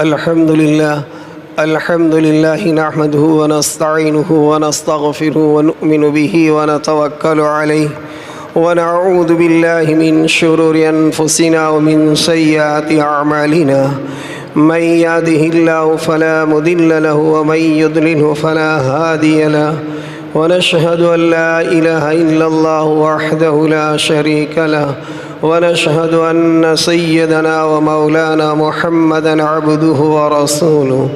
الحمد لله نحمده ونستعينه ونستغفره ونؤمن به ونتوكل عليه ونعوذ بالله من شرور أنفسنا ومن سيئات أعمالنا من يهده الله فلا مضل له ومن يضلله فلا هادي له ونشهد أن لا إله إلا الله وحده لا شريك له ونشهد أن سيدنا ومولانا محمدًا عبده ورسوله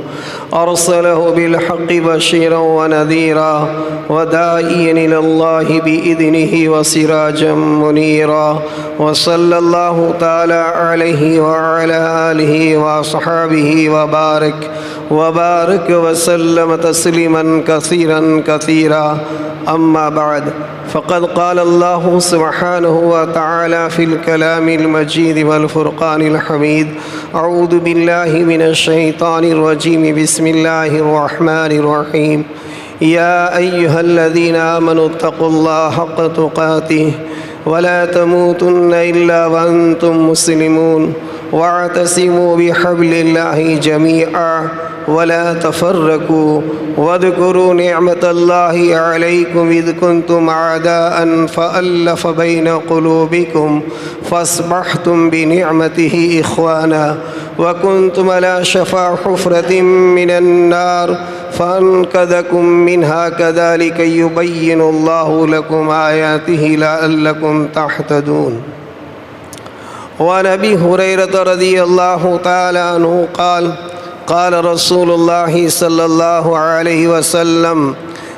أرسله بالحق بشيرا ونذيرا وداعيا إلى الله بإذنه وسراجا منيرا وصلى الله تعالى عليه وعلى آله وأصحابه وبارك وسلم تسليما كثيرا أما بعد فقد قال الله سبحانه وتعالى في الكلام المجيد والفرقان الحميد أعوذ بالله من الشيطان الرجيم بسم الله الرحمن الرحيم يا أيها الذين آمنوا اتقوا الله حق تقاته ولا تموتن إلا وأنتم مسلمون واعتصموا بحبل الله جميعا ولا تفرقوا واذكروا نعمة الله عليكم إذ كنتم أعداء فألف بين قلوبكم فأصبحتم بنعمته إخوانا وكنتم على شفا حفرة من النار فأنقذكم منها كذلك يبين الله لكم آياته لعلكم تهتدون. وعن أبي هريرة رضي الله تعالى عنه قال رسول الله صلى الله عليه وسلم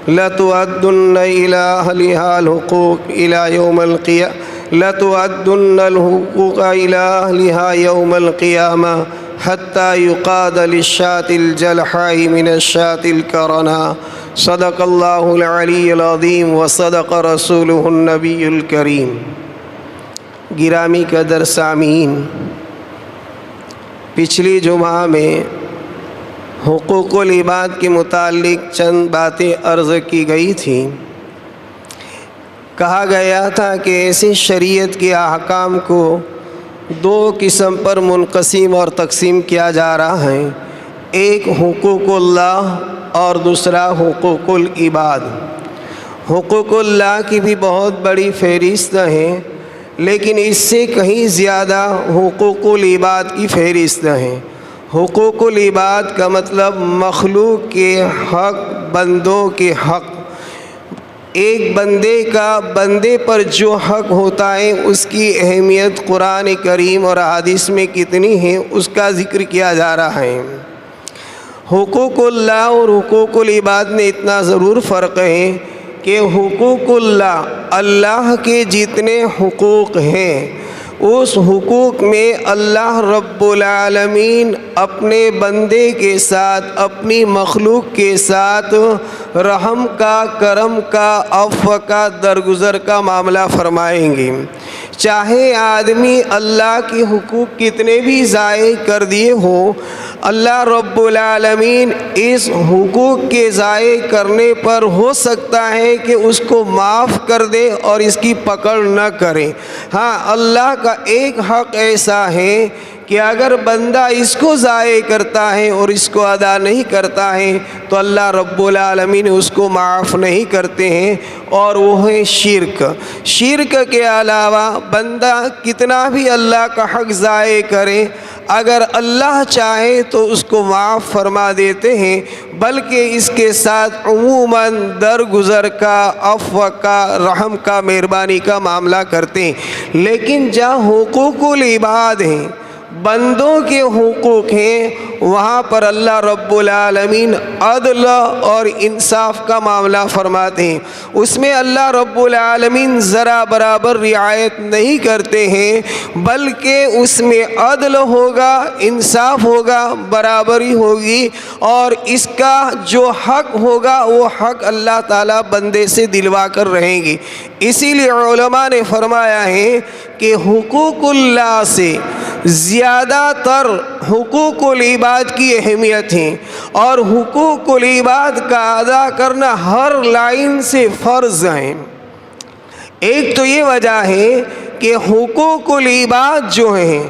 لتؤدن إلى أهلها الحقوق إلى يوم القيامة لتؤدن الحقوق إلى أهلها يوم القيامة حتى يقاد للشاة الجلحاء من الشاة الكرناء صدق الله العلي العظيم وصدق رسوله النبي الكريم. گرامی قدر سامعین، پچھلی جمعہ میں حقوق العباد کے متعلق چند باتیں عرض کی گئی تھیں. کہا گیا تھا کہ ایسی شریعت کے احکام کو دو قسم پر منقسم اور تقسیم کیا جا رہا ہے، ایک حقوق اللہ اور دوسرا حقوق العباد. حقوق اللہ کی بھی بہت بڑی فہرست ہے، لیکن اس سے کہیں زیادہ حقوق العباد کی فہرست ہے. حقوق العباد کا مطلب مخلوق کے حق، بندوں کے حق. ایک بندے کا بندے پر جو حق ہوتا ہے اس کی اہمیت قرآن کریم اور حدیث میں کتنی ہے اس کا ذکر کیا جا رہا ہے. حقوق اللہ اور حقوق العباد میں اتنا ضرور فرق ہے کہ حقوق اللہ کے جتنے حقوق ہیں اس حقوق میں اللہ رب العالمین اپنے بندے کے ساتھ، اپنی مخلوق کے ساتھ رحم کا، کرم کا، عفو کا، درگزر کا معاملہ فرمائیں گے. چاہے آدمی اللہ کے حقوق کتنے بھی ضائع کر دیے ہوں، اللہ رب العالمین اس حقوق کے ضائع کرنے پر ہو سکتا ہے کہ اس کو معاف کر دے اور اس کی پکڑ نہ کرے. ہاں، اللہ کا ایک حق ایسا ہے کہ اگر بندہ اس کو ضائع کرتا ہے اور اس کو ادا نہیں کرتا ہے تو اللہ رب العالمین اس کو معاف نہیں کرتے ہیں، اور وہ ہے شرک. شرک کے علاوہ بندہ کتنا بھی اللہ کا حق ضائع کرے، اگر اللہ چاہے تو اس کو معاف فرما دیتے ہیں، بلکہ اس کے ساتھ عموماً درگزر کا، عفو کا، رحم کا، مہربانی کا معاملہ کرتے ہیں. لیکن جہاں حقوق العباد ہیں، بندوں کے حقوق ہیں، وہاں پر اللہ رب العالمین عدل اور انصاف کا معاملہ فرماتے ہیں. اس میں اللہ رب العالمین ذرا برابر رعایت نہیں کرتے ہیں، بلکہ اس میں عدل ہوگا، انصاف ہوگا، برابری ہوگی، اور اس کا جو حق ہوگا وہ حق اللہ تعالیٰ بندے سے دلوا کر رہیں گے. اسی لیے علماء نے فرمایا ہے کہ حقوق اللہ سے زیادہ تر حقوق العباد کی اہمیت ہے، اور حقوق العباد کا ادا کرنا ہر لائن سے فرض ہے. ایک تو یہ وجہ ہے کہ حقوق العباد جو ہیں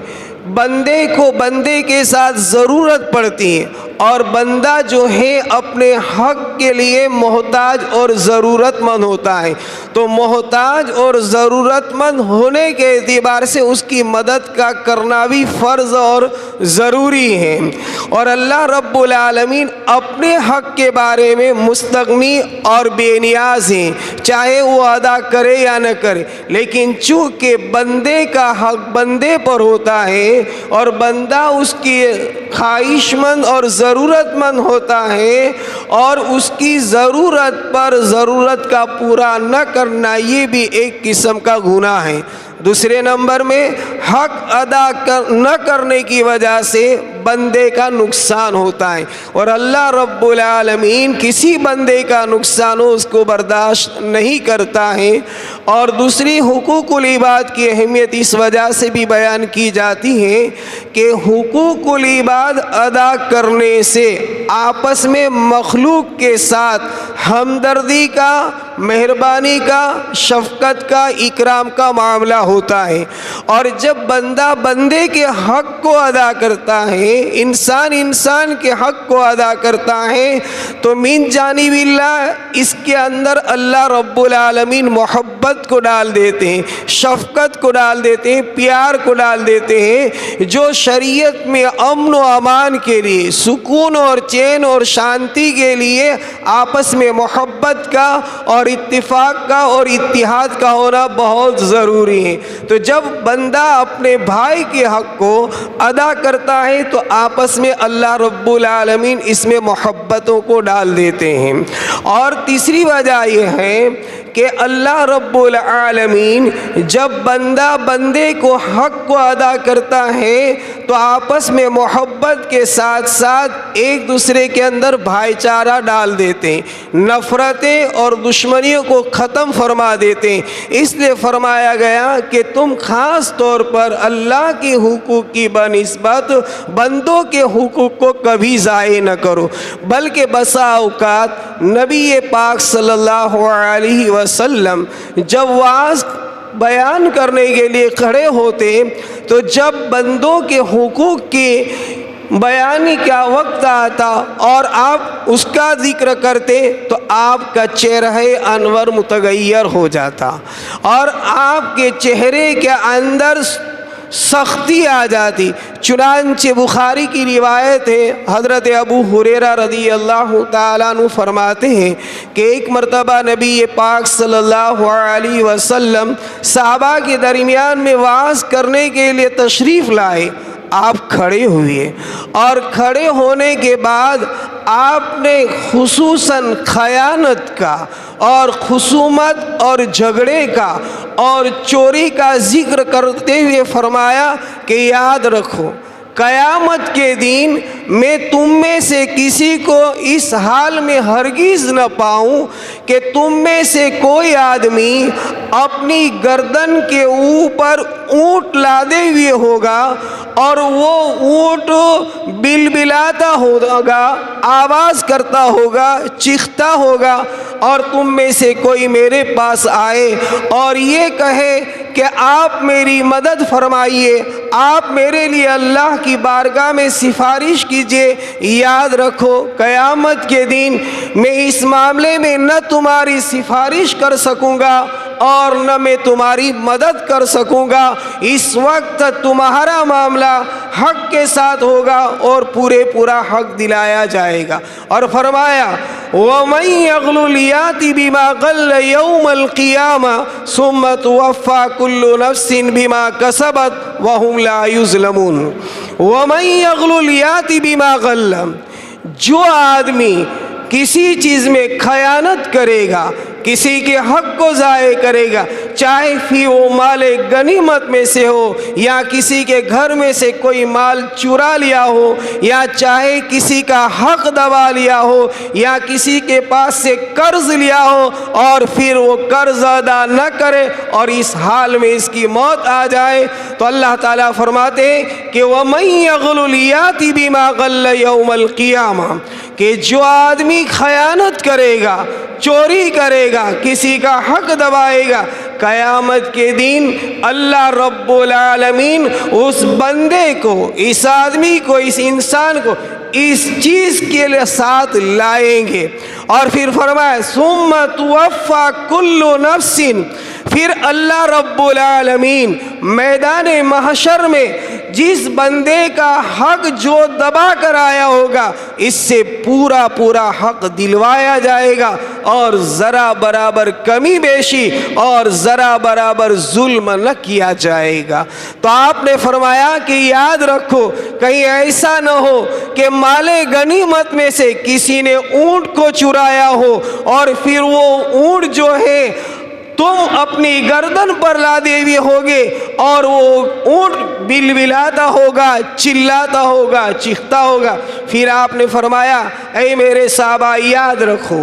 بندے کو بندے کے ساتھ ضرورت پڑتی ہے اور بندہ جو ہے اپنے حق کے لیے محتاج اور ضرورت مند ہوتا ہے، تو محتاج اور ضرورت مند ہونے کے اعتبار سے اس کی مدد کا کرنا بھی فرض اور ضروری ہے۔ اور اللہ رب العالمین اپنے حق کے بارے میں مستغنی اور بے نیاز ہیں، چاہے وہ ادا کرے یا نہ کرے، لیکن چونکہ بندے کا حق بندے پر ہوتا ہے اور بندہ اس کی خواہش مند اور ضرورت مند ہوتا ہے، اور اس کی ضرورت پر ضرورت کا پورا نہ کرنا یہ بھی ایک قسم کا گناہ ہے۔ دوسرے نمبر میں حق ادا نہ کرنے کی وجہ سے بندے کا نقصان ہوتا ہے، اور اللہ رب العالمین کسی بندے کا نقصان ہو اس کو برداشت نہیں کرتا ہے۔ اور دوسری حقوق العباد کی اہمیت اس وجہ سے بھی بیان کی جاتی ہے کہ حقوق العباد ادا کرنے سے آپس میں مخلوق کے ساتھ ہمدردی کا، مہربانی کا، شفقت کا، اکرام کا معاملہ ہوتا ہے، اور جب بندہ بندے کے حق کو ادا کرتا ہے، انسان انسان کے حق کو ادا کرتا ہے، تو من جانب اللہ اس کے اندر اللہ رب العالمین محبت کو ڈال دیتے ہیں، شفقت کو ڈال دیتے ہیں، پیار کو ڈال دیتے ہیں، جو شریعت میں امن و امان کے لیے، سکون اور چین اور شانتی کے لیے آپس میں محبت کا اور اتفاق کا اور اتحاد کا ہونا بہت ضروری ہے۔ تو جب بندہ اپنے بھائی کے حق کو ادا کرتا ہے تو آپس میں اللہ رب العالمین اس میں محبتوں کو ڈال دیتے ہیں۔ اور تیسری وجہ یہ ہے کہ اللہ رب العالمین جب بندہ بندے کو حق کو ادا کرتا ہے تو آپس میں محبت کے ساتھ ساتھ ایک دوسرے کے اندر بھائی چارہ ڈال دیتے ہیں، نفرتیں اور دشمنیوں کو ختم فرما دیتے ہیں۔ اس لیے فرمایا گیا کہ تم خاص طور پر اللہ کے حقوق کی بنسبت بندوں کے حقوق کو کبھی ضائع نہ کرو، بلکہ بسا اوقات نبی پاک صلی اللہ علیہ وسلم جب وعظ بیان کرنے کے لیے کھڑے ہوتے تو جب بندوں کے حقوق کی بیانی کا وقت آتا اور آپ اس کا ذکر کرتے تو آپ کا چہرہ انور متغیر ہو جاتا اور آپ کے چہرے کے اندر سختی آ جاتی۔ چنانچہ بخاری کی روایت ہے، حضرت ابو ہریرہ رضی اللہ تعالیٰ عنہ فرماتے ہیں کہ ایک مرتبہ نبی پاک صلی اللہ علیہ وسلم صحابہ کے درمیان میں وعظ کرنے کے لیے تشریف لائے۔ آپ کھڑے ہوئے اور کھڑے ہونے کے بعد آپ نے خصوصاً خیانت کا اور خصومت اور جھگڑے کا اور چوری کا ذکر کرتے ہوئے فرمایا کہ یاد رکھو قیامت کے دن میں تم میں سے کسی کو اس حال میں ہرگز نہ پاؤں کہ تم میں سے کوئی آدمی اپنی گردن کے اوپر اونٹ لادے ہوئے ہوگا اور وہ اونٹ بلبلاتا ہوگا، آواز کرتا ہوگا، چیختا ہوگا، اور تم میں سے کوئی میرے پاس آئے اور یہ کہے کہ آپ میری مدد فرمائیے، آپ میرے لیے اللہ کی بارگاہ میں سفارش کیجئے۔ یاد رکھو قیامت کے دن میں اس معاملے میں نہ تمہاری سفارش کر سکوں گا اور نہ میں تمہاری مدد کر سکوں گا۔ اس وقت تمہارا معاملہ حق کے ساتھ ہوگا اور پورا حق دلایا جائے گا۔ اور فرمایا وَمَن يَغْلُلْ يَأْتِ بِمَا غَلَّ يَوْمَ الْقِيَامَةِ ثُمَّ تُوَفَّى كُلُّ نَفْسٍ بِمَا كَسَبَتْ وَهُمْ لَا يُظْلَمُونَ۔ وَمَن يَغْلُلْ يَأْتِ بِمَا غَلَّ، جو آدمی کسی چیز میں خیانت کرے گا، کسی کے حق کو ضائع کرے گا، چاہے پھر وہ مال غنیمت میں سے ہو یا کسی کے گھر میں سے کوئی مال چرا لیا ہو یا چاہے کسی کا حق دبا لیا ہو یا کسی کے پاس سے قرض لیا ہو اور پھر وہ قرض ادا نہ کرے اور اس حال میں اس کی موت آ جائے، تو اللہ تعالیٰ فرماتے ہیں کہ وَمَن يَغْلُلْ يَأْتِ بِمَا غَلَّ يَوْمَ الْقِيَامَةِ، کہ جو آدمی خیانت کرے گا، چوری کرے گا، کسی کا حق دبائے گا، قیامت کے دن اللہ رب العالمین اس بندے کو، اس آدمی کو، اس انسان کو اس چیز کے لیے ساتھ لائیں گے۔ اور پھر فرمایا ثم توفی کل نفس، پھر اللہ رب العالمین میدان محشر میں جس بندے کا حق جو دبا کر آیا ہوگا اس سے پورا پورا حق دلوایا جائے گا، اور ذرا برابر کمی بیشی اور ذرا برابر ظلم نہ کیا جائے گا۔ تو آپ نے فرمایا کہ یاد رکھو کہیں ایسا نہ ہو کہ مال غنیمت میں سے کسی نے اونٹ کو چرایا ہو اور پھر وہ اونٹ جو ہے تم اپنی گردن پر لادے ہوئے ہوگے اور وہ اونٹ بلبلاتا ہوگا، چلاتا ہوگا، چیختا ہوگا۔ پھر آپ نے فرمایا اے میرے صحابہ یاد رکھو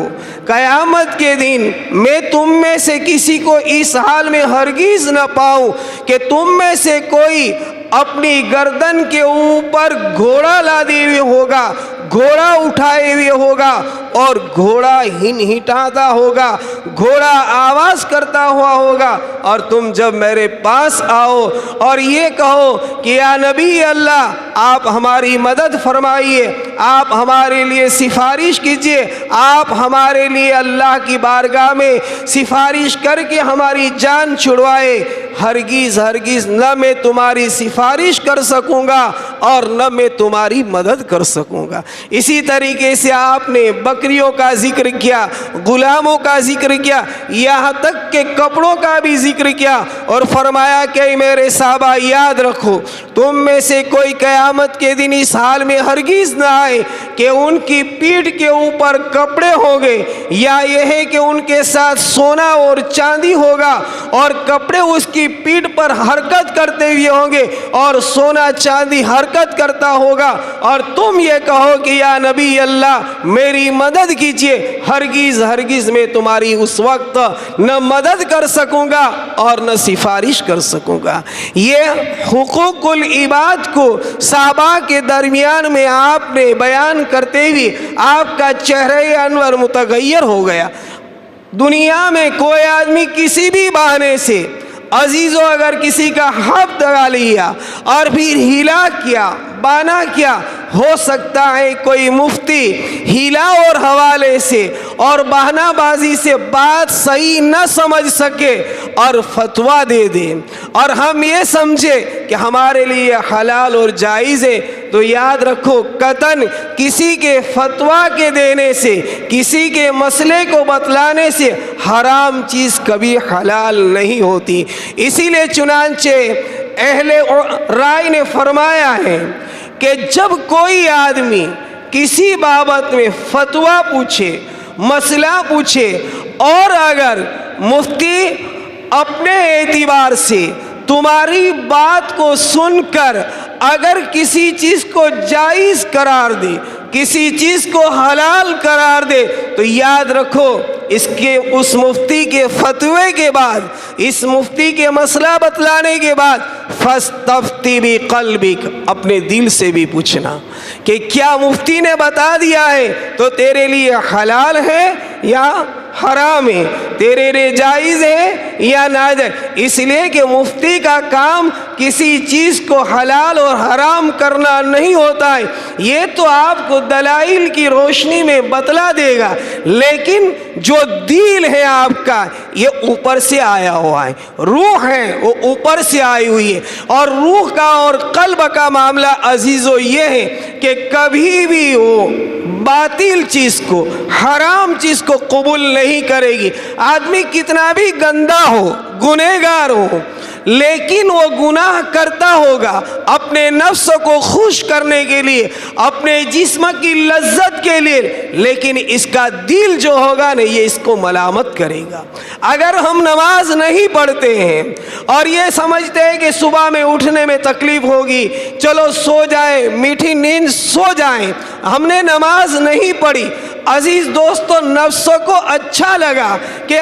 قیامت کے دن میں تم میں سے کسی کو اس حال میں ہرگز نہ پاؤں کہ تم میں سے کوئی اپنی گردن کے اوپر گھوڑا لادے ہوئے ہوگا، گھوڑا اٹھائے ہوئے ہوگا اور گھوڑا ہنہٹاتا ہوگا، گھوڑا آواز کرتا ہوا ہوگا، اور تم جب میرے پاس آؤ اور یہ کہو کہ یا نبی اللہ آپ ہماری مدد فرمائیے، آپ ہمارے لیے سفارش کیجئے، آپ ہمارے لیے اللہ کی بارگاہ میں سفارش کر کے ہماری جان چھڑوائے، ہرگز ہرگز نہ میں تمہاری سفارش کر سکوں گا اور نہ میں تمہاری مدد کر سکوں گا۔ اسی طریقے سے آپ نے بکریوں کا ذکر کیا، غلاموں کا ذکر کیا، یہاں تک کہ کپڑوں کا بھی ذکر کیا، اور فرمایا کہ میرے صحابہ یاد رکھو تم میں سے کوئی قیامت کے دن اس حال میں ہرگز نہ آئے کہ ان کی پیٹھ کے اوپر کپڑے ہوں گے، یا یہ ہے کہ ان کے ساتھ سونا اور چاندی ہوگا اور کپڑے اس کی پیٹھ پر حرکت کرتے ہوئے ہوں گے اور سونا چاندی حرکت کرتا ہوگا، اور تم یہ کہو کہ یا نبی اللہ میری مدد کیجئے، ہرگز ہرگز میں تمہاری اس وقت نہ مدد کر سکوں گا اور نہ سفارش کر سکوں گا۔ یہ حقوق العباد کو صحابہ کے درمیان میں آپ نے بیان کرتے ہوئے آپ کا چہرہ انور متغیر ہو گیا۔ دنیا میں کوئی آدمی کسی بھی بہانے سے عزیزو اگر کسی کا حق دگا لیا اور پھر ہلا کیا، بانا کیا، ہو سکتا ہے کوئی مفتی ہلا اور حوالے سے اور بہانہ بازی سے بات صحیح نہ سمجھ سکے اور فتویٰ دے دے، اور ہم یہ سمجھے کہ ہمارے لیے حلال اور جائز ہے، تو یاد رکھو قطعاً کسی کے فتویٰ کے دینے سے، کسی کے مسئلے کو بتلانے سے حرام چیز کبھی حلال نہیں ہوتی۔ اسی لیے چنانچہ اہل رائے نے فرمایا ہے کہ جب کوئی آدمی کسی بابت میں فتویٰ پوچھے، مسئلہ پوچھے، اور اگر مفتی اپنے اعتبار سے تمہاری بات کو سن کر اگر کسی چیز کو جائز قرار دے، کسی چیز کو حلال قرار دے، تو یاد رکھو اس مفتی کے فتوے کے بعد، اس مفتی کے مسئلہ بتلانے کے بعد فاستفتی بقلبک، اپنے دل سے بھی پوچھنا کہ کیا مفتی نے بتا دیا ہے تو تیرے لیے حلال ہے یا حرام ہے، تیرے لیے جائز ہے یا ناجائز۔ اس لیے کہ مفتی کا کام کسی چیز کو حلال اور حرام کرنا نہیں ہوتا ہے، یہ تو آپ کو دلائل کی روشنی میں بتلا دے گا، لیکن جو دل ہے آپ کا یہ اوپر سے آیا ہوا ہے، روح ہے وہ اوپر سے آئی ہوئی ہے، اور روح کا اور قلب کا معاملہ عزیزو یہ ہے کہ کبھی بھی وہ باطل چیز کو، حرام چیز کو قبول نہیں کرے گی۔ آدمی کتنا بھی گندا ہو، گنہگار ہو، لیکن وہ گناہ کرتا ہوگا اپنے نفس کو خوش کرنے کے لیے، اپنے جسم کی لذت کے لیے، لیکن اس کا دل جو ہوگا نا یہ اس کو ملامت کرے گا۔ اگر ہم نماز نہیں پڑھتے ہیں اور یہ سمجھتے ہیں کہ صبح میں اٹھنے میں تکلیف ہوگی، چلو سو جائیں، میٹھی نیند سو جائیں، ہم نے نماز نہیں پڑھی، عزیز دوستو نفس کو اچھا لگا کہ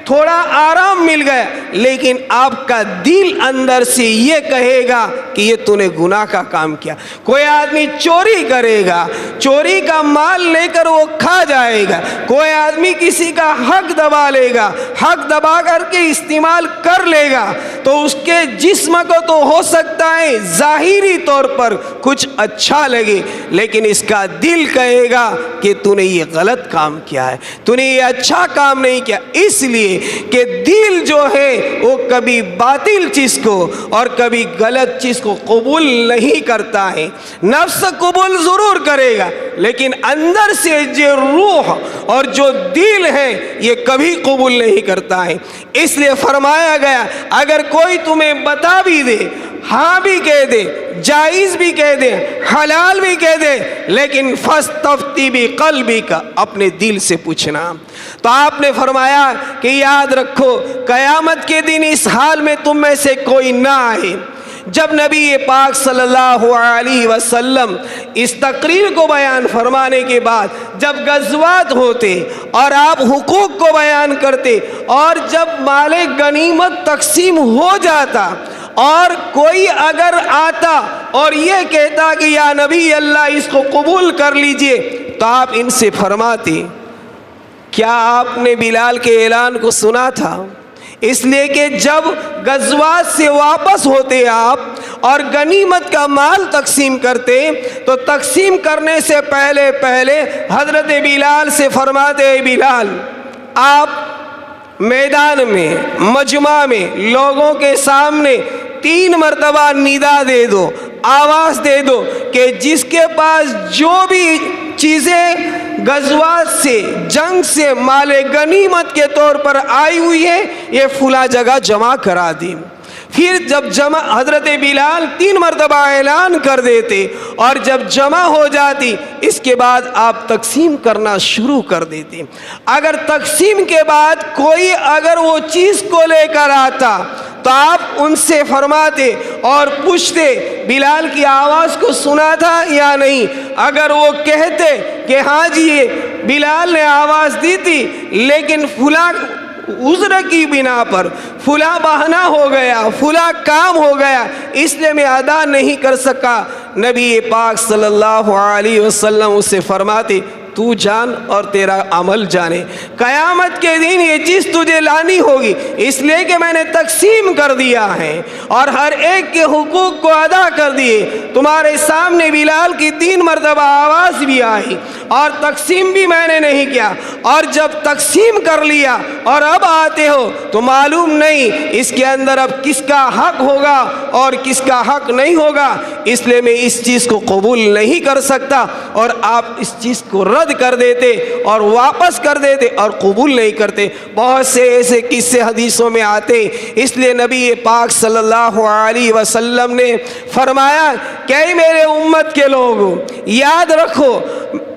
تھوڑا آرام مل گیا، لیکن آپ کا دل اندر سے یہ کہے گا کہ یہ تو نے گناہ کا کام کیا۔ کوئی آدمی چوری کرے گا، چوری کا مال لے کر وہ کھا جائے گا، کوئی آدمی کسی کا حق دبا لے گا، حق دبا کر کے استعمال کر لے گا، تو اس کے جسم کو تو ہو سکتا ہے ظاہری طور پر کچھ اچھا لگے، لیکن اس کا دل کہے گا کہ تو نے یہ غلط کام کیا ہے، تو نے یہ اچھا کام نہیں کیا۔ اس لیے کہ دل جو ہے وہ کبھی باطل چیز کو اور کبھی غلط چیز کو قبول نہیں کرتا ہے۔ نفس قبول ضرور کرے گا، لیکن اندر سے جو روح اور جو دل ہے یہ کبھی قبول نہیں کرتا ہے۔ اس لیے فرمایا گیا اگر کوئی تمہیں بتا بھی دے، ہاں بھی کہہ دے، جائز بھی کہہ دے، حلال بھی کہہ دے، لیکن فاستفتی بقلبک، اپنے دل سے پوچھنا۔ تو آپ نے فرمایا کہ یاد رکھو قیامت کے دن اس حال میں تم میں سے کوئی نہ آئے۔ جب نبی پاک صلی اللہ علیہ وسلم اس تقریر کو بیان فرمانے کے بعد جب غزوات ہوتے اور آپ حقوق کو بیان کرتے اور جب مال غنیمت تقسیم ہو جاتا اور کوئی اگر آتا اور یہ کہتا کہ یا نبی اللہ اس کو قبول کر لیجئے، تو آپ ان سے فرماتے کیا آپ نے بلال کے اعلان کو سنا تھا؟ اس لیے کہ جب غزوات سے واپس ہوتے آپ اور غنیمت کا مال تقسیم کرتے تو تقسیم کرنے سے پہلے حضرت بلال سے فرماتے بلال آپ میدان میں مجمع میں لوگوں کے سامنے 3 مرتبہ ندا دے دو، آواز دے دو کہ جس کے پاس جو بھی چیزیں غزوات سے جنگ سے مال غنیمت کے طور پر آئی ہوئی ہے یہ فلاں جگہ جمع کرا دی۔ پھر جب حضرت بلال 3 مرتبہ اعلان کر دیتے اور جب جمع ہو جاتی اس کے بعد آپ تقسیم کرنا شروع کر دیتے۔ اگر تقسیم کے بعد کوئی اگر وہ چیز کو لے کر آتا تو آپ ان سے فرماتے اور پوچھتے بلال کی آواز کو سنا تھا یا نہیں؟ اگر وہ کہتے کہ ہاں جی بلال نے آواز دی تھی لیکن فلاں عذر کی بنا پر فلاں بہانہ ہو گیا، فلاں کام ہو گیا، اس لیے میں ادا نہیں کر سکا، نبی پاک صلی اللہ علیہ وسلم اسے فرماتے تو جان اور تیرا عمل جانے، قیامت کے دن یہ چیز تجھے لانی ہوگی، اس لیے کہ میں نے تقسیم کر دیا ہے اور ہر ایک کے حقوق کو ادا کر دیے۔ تمہارے سامنے بلال کی 3 مرتبہ آواز بھی آئی اور تقسیم بھی میں نے نہیں کیا، اور جب تقسیم کر لیا اور اب آتے ہو تو معلوم نہیں اس کے اندر اب کس کا حق ہوگا اور کس کا حق نہیں ہوگا، اس لیے میں اس چیز کو قبول نہیں کر سکتا، اور آپ اس چیز کو رد کر دیتے اور واپس کر دیتے اور قبول نہیں کرتے۔ بہت سے ایسے قصے حدیثوں میں آتے، اس لیے نبی پاک صلی اللہ علیہ وسلم نے فرمایا کہ میرے امت کے لوگوں یاد رکھو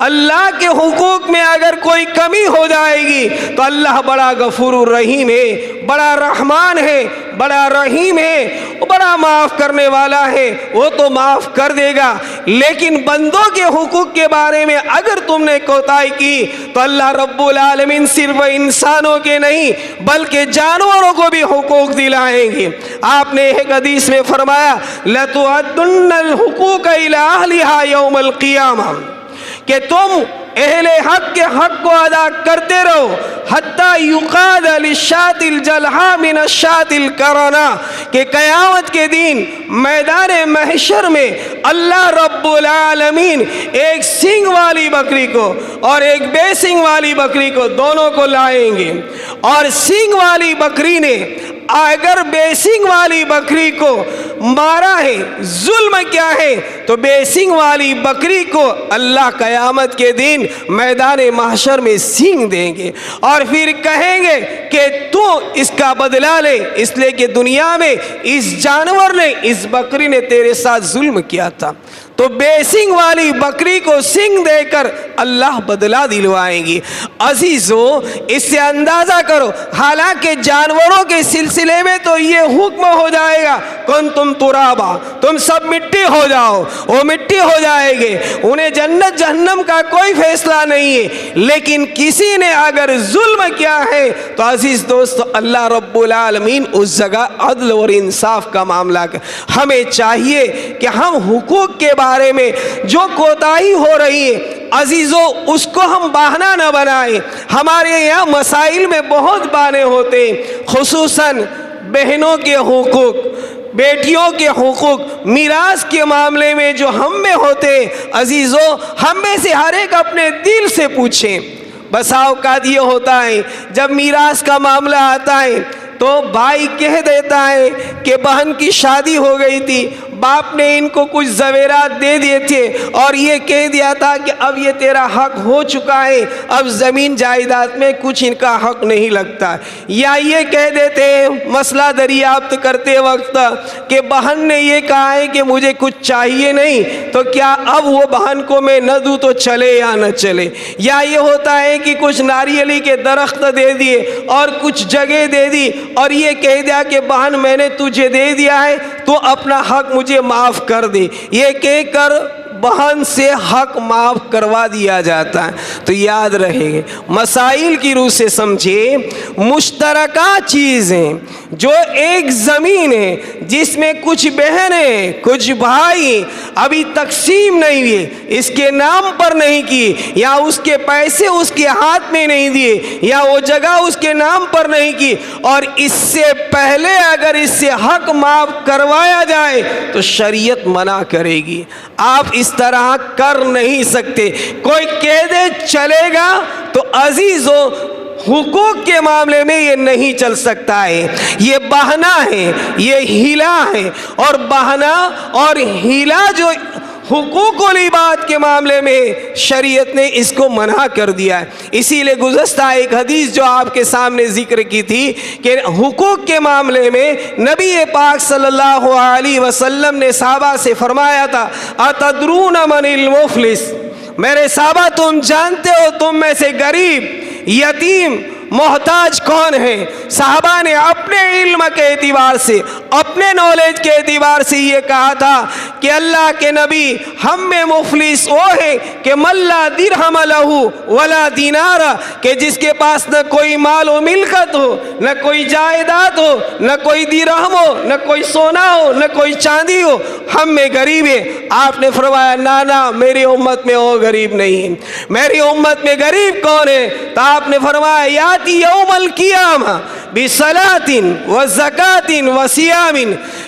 اللہ کے حقوق میں اگر کوئی کمی ہو جائے گی تو اللہ بڑا غفور الرحیم ہے، بڑا رحمان ہے، بڑا رحیم ہے، وہ بڑا معاف کرنے والا ہے، وہ تو معاف کر دے گا، لیکن بندوں کے حقوق کے بارے میں اگر تم نے کوتاہی کی تو اللہ رب العالمین صرف انسانوں کے نہیں بلکہ جانوروں کو بھی حقوق دلائیں گے۔ آپ نے ایک حدیث میں فرمایا لَتُؤَدُّنَّ الْحُقُوقَ إِلَىٰ أَهْلِهَا يَوْمَ الْقِيَامَةِ کہ تم اہل حق کے حق کو ادا کرتے رہو حتیٰ یقاد للشاة الجلحاء من الشاة القرناء، کہ قیامت کے دن میدان محشر میں اللہ رب العالمین ایک سینگ والی بکری کو اور ایک بے سینگ والی بکری کو دونوں کو لائیں گے، اور سینگ والی بکری نے اگر بے سینگ والی بکری کو مارا ہے، ظلم کیا ہے، تو بے سینگ والی بکری کو اللہ قیامت کے دن میدان محشر میں سینگ دیں گے اور پھر کہیں گے کہ تو اس کا بدلہ لے، اس لیے کہ دنیا میں اس جانور نے اس بکری نے تیرے ساتھ ظلم کیا تھا، تو بے سینگ والی بکری کو سینگ دے کر اللہ بدلہ دلوائیں گی۔ عزیزو اس سے اندازہ کرو، حالانکہ جانوروں کے سلسلے میں تو یہ حکم ہو جائے گا کنتم انتم ترابا، تم سب مٹی ہو جاؤ، وہ مٹی ہو جائے گے، انہیں جنت جہنم کا کوئی فیصلہ نہیں ہے۔ لیکن کسی نے اگر ظلم کیا ہے تو عزیز دوست اللہ رب العالمین اس جگہ عدل اور انصاف کا معاملہ کر۔ ہمیں چاہیے کہ ہم حقوق کے بارے میں جو کوتاہی ہو رہی ہے عزیزو اس کو ہم بہانہ نہ بنائیں۔ ہمارے یہاں مسائل میں بہت بہانے ہوتے ہیں، خصوصاً بہنوں کے حقوق، بیٹیوں کے حقوق، میراث کے معاملے میں جو ہم میں ہوتے ہیں عزیزو، ہم میں سے ہر ایک اپنے دل سے پوچھیں۔ بسا اوقات یہ ہوتا ہے جب میراث کا معاملہ آتا ہے تو بھائی کہہ دیتا ہے کہ بہن کی شادی ہو گئی تھی، باپ نے ان کو کچھ زیورات دے دیے تھے اور یہ کہہ دیا تھا کہ اب یہ تیرا حق ہو چکا ہے، اب زمین جائیداد میں کچھ ان کا حق نہیں لگتا۔ یا یہ کہہ دیتے ہیں مسئلہ دریافت کرتے وقت کہ بہن نے یہ کہا ہے کہ مجھے کچھ چاہیے نہیں، تو کیا اب وہ بہن کو میں نہ دوں تو چلے یا نہ چلے۔ یا یہ ہوتا ہے کہ کچھ ناریلی کے درخت دے دیے اور کچھ جگہ دے دی اور یہ کہہ دیا کہ بہن میں نے تجھے دے دیا ہے تو اپنا حق مجھے معاف کر دے، یہ کہہ کر بہن سے حق معاف کروا دیا جاتا ہے۔ تو یاد رہے مسائل کی روح سے سمجھے، مشترکہ چیزیں جو ایک زمین ہے جس میں کچھ بہنیں کچھ بھائی ابھی تقسیم نہیں ہوئے، اس کے نام پر نہیں کی، یا اس کے پیسے اس کے ہاتھ میں نہیں دیے، یا وہ جگہ اس کے نام پر نہیں کی، اور اس سے پہلے اگر اس سے حق معاف کروایا جائے تو شریعت منع کرے گی۔ آپ اس طرح کر نہیں سکتے۔ کوئی کہہ دے چلے گا تو عزیزو حقوق کے معاملے میں یہ نہیں چل سکتا ہے، یہ بہانہ ہے، یہ ہیلا ہے، اور بہانہ اور ہیلا جو حقوق العباد کے معاملے میں شریعت نے اس کو منع کر دیا ہے۔ اسی لیے گزشتہ ایک حدیث جو آپ کے سامنے ذکر کی تھی کہ حقوق کے معاملے میں نبی پاک صلی اللہ علیہ وسلم نے صحابہ سے فرمایا تھا اتدرون من المفلس، میرے صحابہ تم جانتے ہو تم میں سے غریب، یتیم، محتاج کون ہے؟ صحابہ نے اپنے علم کے اعتبار سے، اپنے نالج کے اعتبار سے یہ کہا تھا کہ اللہ کے نبی ہم میں مفلس وہ ہے کہ من لا درہم لہ ولا دینار، کہ جس کے پاس نہ کوئی مال و ملکت ہو، نہ کوئی جائیداد ہو، نہ کوئی درہم ہو، نہ کوئی سونا ہو، نہ کوئی چاندی ہو، ہم میں غریب ہے۔ آپ نے فرمایا نانا میری امت میں وہ غریب نہیں ہے۔ میری امت میں غریب کون ہے؟ تو آپ نے فرمایا یاتی یوم القیامہ بصلاۃ وزکاۃ وصیام،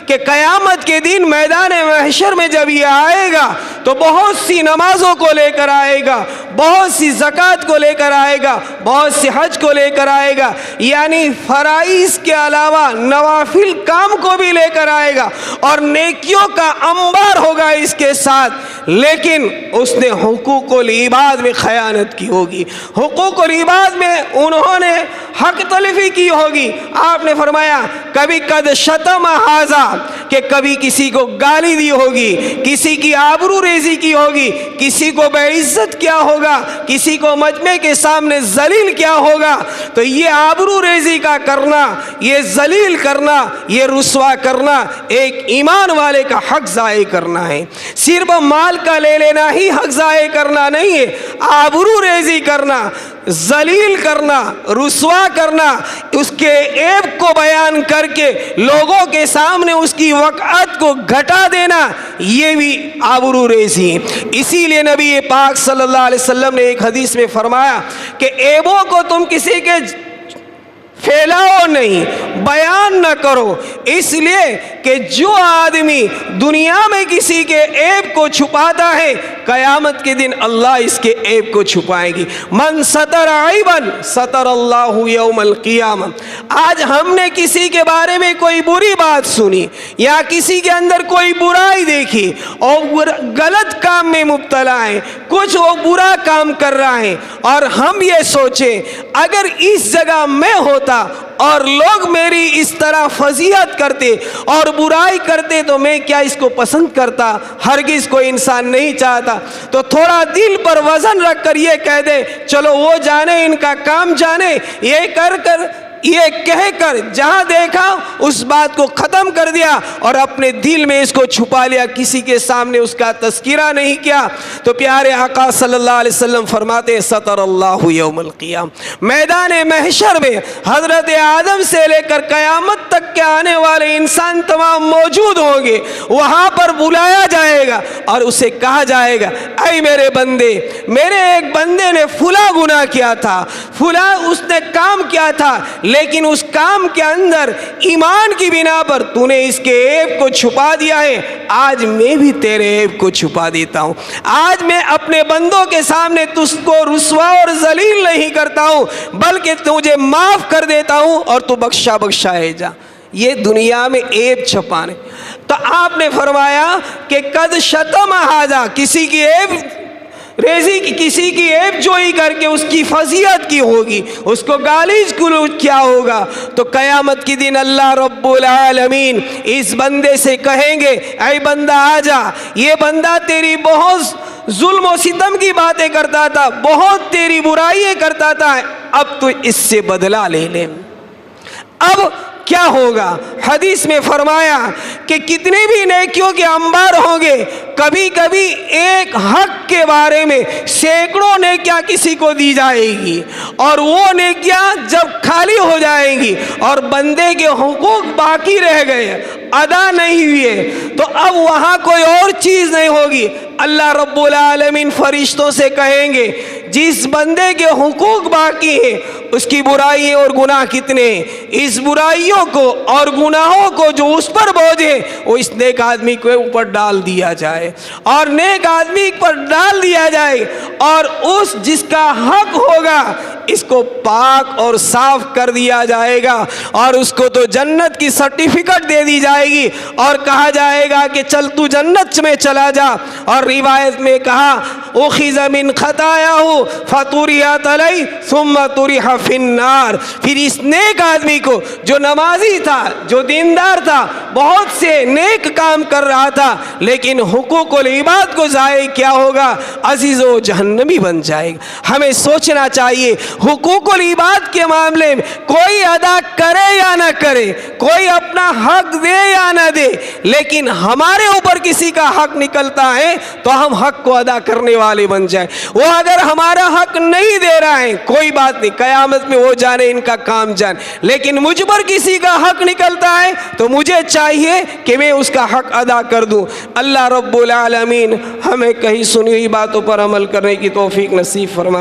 کہ قیامت کے دن میدان محشر میں جب یہ آئے گا تو بہت سی نمازوں کو لے کر آئے گا، بہت سی زکوٰۃ کو لے کر آئے گا، بہت سے حج کو لے کر آئے گا، یعنی فرائض کے علاوہ نوافل کام کو بھی لے کر آئے گا اور نیکیوں کا انبار ہوگا اس کے ساتھ، لیکن اس نے حقوق العباد میں خیانت کی ہوگی، حقوق العباد میں انہوں نے حق تلفی کی ہوگی۔ آپ نے فرمایا کبھی قد شتم ھذا، کہ کبھی کسی کو گالی دی ہوگی، کسی کی آبرو ریزی کی ہوگی، کسی کو بے عزت کیا ہوگا، کسی کو مجمع کے سامنے ذلیل کیا ہوگا۔ تو یہ آبرو ریزی کا کرنا، یہ ذلیل کرنا، یہ رسوا کرنا ایک ایمان والے کا حق ضائع کرنا ہے۔ صرف مال کا لے لینا ہی حق ضائع کرنا نہیں ہے، آبرو ریزی کرنا، ذلیل کرنا، رسوا کرنا، اس کے عیب کو بیان کر کے لوگوں کے سامنے اس کی وقعت کو گھٹا دینا، یہ بھی آبرو ریزی ہے۔ اسی لیے نبی پاک صلی اللہ علیہ وسلم نے ایک حدیث میں فرمایا کہ عیبوں کو تم کسی کے پھیلاؤ نہیں، بیان نہ کرو، اس لیے کہ جو آدمی دنیا میں کسی کے عیب کو چھپاتا ہے قیامت کے دن اللہ اس کے عیب کو چھپائے گی۔ من ستر عیبا ستر اللہ یوم القیامہ۔ آج ہم نے کسی کے بارے میں کوئی بری بات سنی یا کسی کے اندر کوئی برائی دیکھی اور غلط کام میں مبتلا ہے، کچھ وہ برا کام کر رہا ہے، اور ہم یہ سوچیں اگر اس جگہ میں ہوتا اور لوگ میری اس طرح فضیحت کرتے اور برائی کرتے تو میں کیا اس کو پسند کرتا؟ ہرگز کوئی انسان نہیں چاہتا۔ تو تھوڑا دل پر وزن رکھ کر یہ کہہ دے چلو وہ جانے، ان کا کام جانے، یہ کر کر یہ کہہ کر جہاں دیکھا اس بات کو ختم کر دیا اور اپنے دل میں اس کو چھپا لیا، کسی کے سامنے اس کا تذکرہ نہیں کیا۔ تو پیارے آقا صلی اللہ علیہ وسلم فرماتے ہیں ستر اللہ یوم القیامہ، میدان محشر میں حضرت آدم سے لے کر قیامت تک کے آنے والے انسان تمام موجود ہوں گے، وہاں پر بلایا جائے گا اور اسے کہا جائے گا اے میرے بندے، میرے ایک بندے نے فلاں گناہ کیا تھا، فلاں اس نے کام کیا تھا، لیکن اس کام کے اندر ایمان کی بنا پر تو نے اس کے عیب کو چھپا دیا ہے، آج میں بھی تیرے عیب کو چھپا دیتا ہوں، آج میں اپنے بندوں کے سامنے تجھ کو رسوا اور ذلیل نہیں کرتا ہوں بلکہ تجھے معاف کر دیتا ہوں اور تو بخشا بخشائے جا۔ یہ دنیا میں عیب چھپانے۔ تو آپ نے فرمایا کہ قد شتم ھذا، کسی کی عیب ریزی کی، کسی کی عیب جوئی کر کے اس کی فضیحت کی ہوگی، اس کو گالیز کیا ہوگا، تو قیامت کی دن اللہ رب العالمین اس بندے سے کہیں گے اے بندہ آ جا، یہ بندہ تیری بہت ظلم و ستم کی باتیں کرتا تھا، بہت تیری برائیاں کرتا تھا، اب تو اس سے بدلہ لے لے۔ اب کیا ہوگا؟ حدیث میں فرمایا کہ کتنے بھی نیکیوں کے انبار ہوں گے، کبھی کبھی ایک حق کے بارے میں سینکڑوں نیکیاں کسی کو دی جائے گی، اور وہ نیکیاں جب خالی ہو جائیں گی اور بندے کے حقوق باقی رہ گئے، ادا نہیں ہوئے، تو اب وہاں کوئی اور چیز نہیں ہوگی۔ اللہ رب العالمین فرشتوں سے کہیں گے جس بندے کے حقوق باقی ہیں اس کی برائیاں اور گناہ کتنے ہیں، اس برائیوں کو اور گناہوں کو جو اس پر بوجھ ہے وہ اس نیک آدمی کے اوپر ڈال دیا جائے، اور نیک آدمی پر ڈال دیا جائے، اور اس جس کا حق ہوگا اس کو پاک اور صاف کر دیا جائے گا، اور اس کو تو جنت کی سرٹیفکیٹ دے دی جائے گی اور کہا جائے گا کہ چل تو جنت میں چلا جا۔ اور روایت میں کہا اخذ من خطاياه فطرحت علیہ ثم طرح فی النار، پھر اس نیک آدمی کو جو نمازی تھا، جو دیندار تھا، بہت سے نیک کام کر رہا تھا، لیکن حقوق العباد کو ضائع کیا ہوگا؟ عزیز و جہنمی بن جائے گا۔ ہمیں سوچنا چاہیے حقوق العباد کے معاملے میں کوئی ادا کرے یا نہ کرے، کوئی اپنا حق دے یا نہ دے، لیکن ہمارے اوپر کسی کا حق نکلتا ہے تو ہم حق کو ادا کرنے والے بن جائیں۔ وہ اگر ہمارا حق نہیں دے رہا ہے کوئی بات نہیں، قیامت میں وہ جانے ان کا کام جان، لیکن مجھ پر کسی کا حق نکلتا ہے تو مجھے چاہیے کہ میں اس کا حق ادا کر دوں۔ اللہ رب العالمین ہمیں کہیں سنی ہوئی باتوں پر عمل کرنے کی توفیق نصیب فرمائے۔